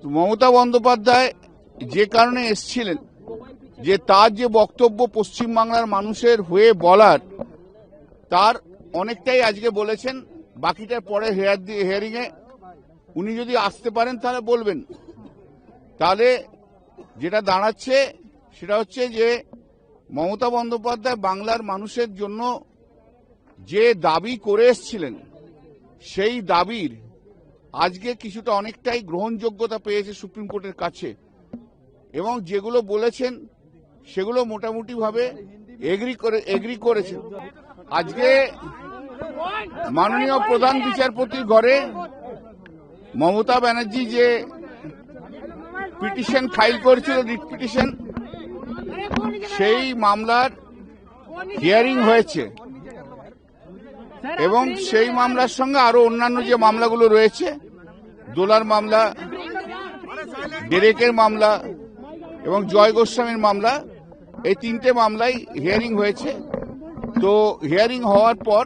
মমতা বন্দ্যোপাধ্যায় যে কারণে এসেছিলেন, যে তার যে বক্তব্য পশ্চিমবাংলার মানুষের হয়ে বলার, তার অনেকটাই আজকে বলেছেন। বাকিটার পরে হিয়ারিং এ উনি যদি আসতে পারেন তাহলে বলবেন। তাহলে যেটা দাঁড়াচ্ছে সেটা হচ্ছে যে মমতা বন্দ্যোপাধ্যায় বাংলার মানুষের জন্য যে দাবি করে এসেছিলেন, সেই দাবির আজকে কিছুটা অনেকটাই গ্রহণযোগ্যতা পেয়েছে সুপ্রিম কোর্টের কাছে, এবং যেগুলো বলেছেন সেগুলো মোটামুটি ভাবে এগ্রি করেছেন। আজকে মাননীয় প্রধান বিচারপতির ঘরে মমতা ব্যানার্জি যে পিটিশন ফাইল করেছিল, রিট পিটিশন, সেই মামলার হিয়ারিং হয়েছে এবং সেই মামলার সঙ্গে আরো অন্যান্য যে মামলাগুলো রয়েছে, দোলার মামলা, ডেরেকের মামলা এবং জয় গোস্বামীর মামলা, এই তিনটে মামলাই হিয়ারিং হয়েছে। তো হিয়ারিং হওয়ার পর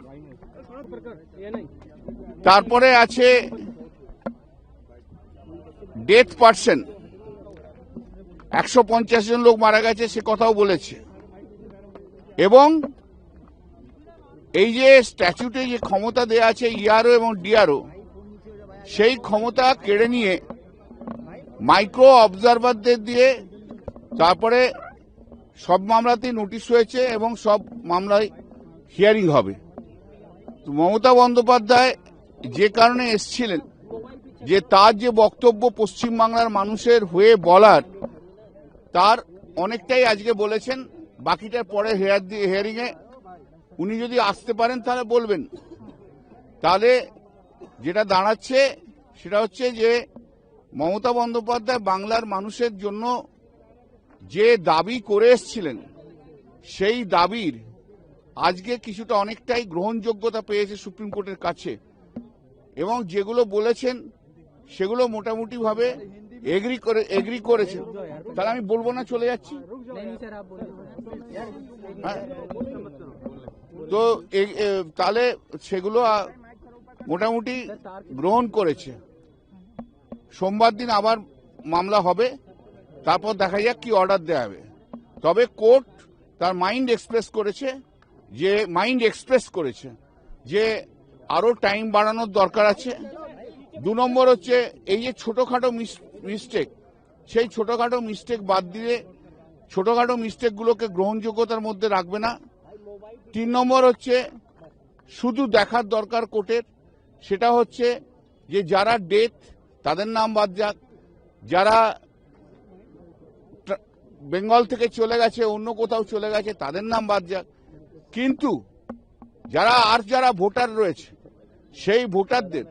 তারপরে আছে ডেথ পার্সন, 150 জন লোক মারা গেছে সে কথাও বলেছে, এবং এই যে স্ট্যাচুটে যে ক্ষমতা দেয়া আছে ইআরও এবং ডিআরও, সেই ক্ষমতা কেড়ে নিয়ে মাইক্রো অবজারভারদের দিয়ে তারপরে সব মামলাতেই নোটিশ হয়েছে এবং সব মামলায় হিয়ারিং হবে। মমতা বন্দ্যোপাধ্যায় যে কারণে এসেছিলেন, যে তার যে বক্তব্য পশ্চিমবাংলার মানুষের হয়ে বলার, তার অনেকটাই আজকে বলেছেন। বাকিটার পরে হিয়ারিং এ উনি যদি আসতে পারেন তাহলে বলবেন। তাহলে যেটা দাঁড়াচ্ছে সেটা হচ্ছে যে মমতা বন্দ্যোপাধ্যায় বাংলার মানুষের জন্য যে দাবি করে এসেছিলেন, সেই দাবির আজকে কিছুটা অনেকটাই গ্রহণযোগ্যতা পেয়েছে সুপ্রিম কোর্টের কাছে, এবং যেগুলো বলেছেন সেগুলো মোটামুটি ভাবে এগ্রি করেছেন। তাহলে আমি বলবো না, চলে যাচ্ছি। তো তাহলে সেগুলো মোটামুটি গ্রহণ করেছে। সোমবার দিন আবার মামলা হবে, তারপর দেখা যাক কি অর্ডার দেওয়া হবে। তবে কোর্ট তার মাইন্ড এক্সপ্রেস করেছে যে আরো টাইম বাড়ানোর দরকার আছে। 2 নম্বর হচ্ছে এই যে ছোটখাটো মিস্টেক, সেই ছোটখাটো মিস্টেক বাদ দিয়ে ছোটখাটো মিস্টেকগুলোকে গ্রহণযোগ্যতার মধ্যে রাখবে না। 3 নম্বর হচ্ছে শুধু দেখার দরকার কোর্টের, সেটা হচ্ছে যে যারা ডেথ তাদের নাম বাদ যাক, যারা বেঙ্গল থেকে চলে গেছে অন্য কোথাও চলে গেছে তাদের নাম বাদ যাক, কিন্তু যারা ভোটার রয়েছে সেই ভোটারদের